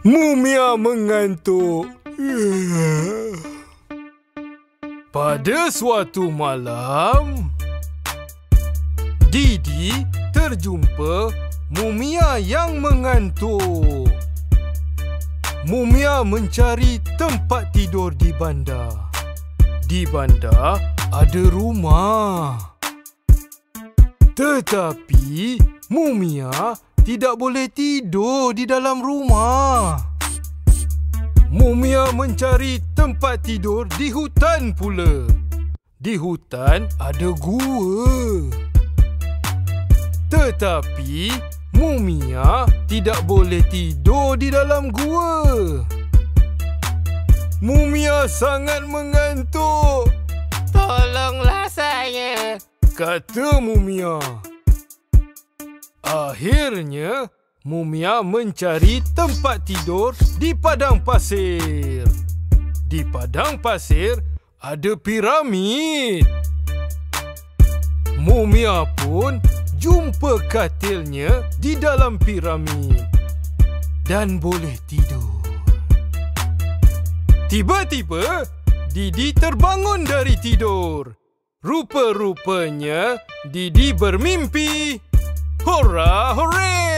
Mumia mengantuk. Pada suatu malam, Didi terjumpa Mumia yang mengantuk. Mumia mencari tempat tidur di bandar. Di bandar ada rumah. Tetapi Mumia tidak boleh tidur di dalam rumah. Mumia mencari tempat tidur di hutan pula. Di hutan ada gua. Tetapi Mumia tidak boleh tidur di dalam gua. Mumia sangat mengantuk. Tolonglah saya, kata Mumia. Akhirnya, Mumia mencari tempat tidur di padang pasir. Di padang pasir ada piramid. Mumia pun jumpa katilnya di dalam piramid dan boleh tidur. Tiba-tiba, Didi terbangun dari tidur. Rupa-rupanya Didi bermimpi. Hurra, hooray!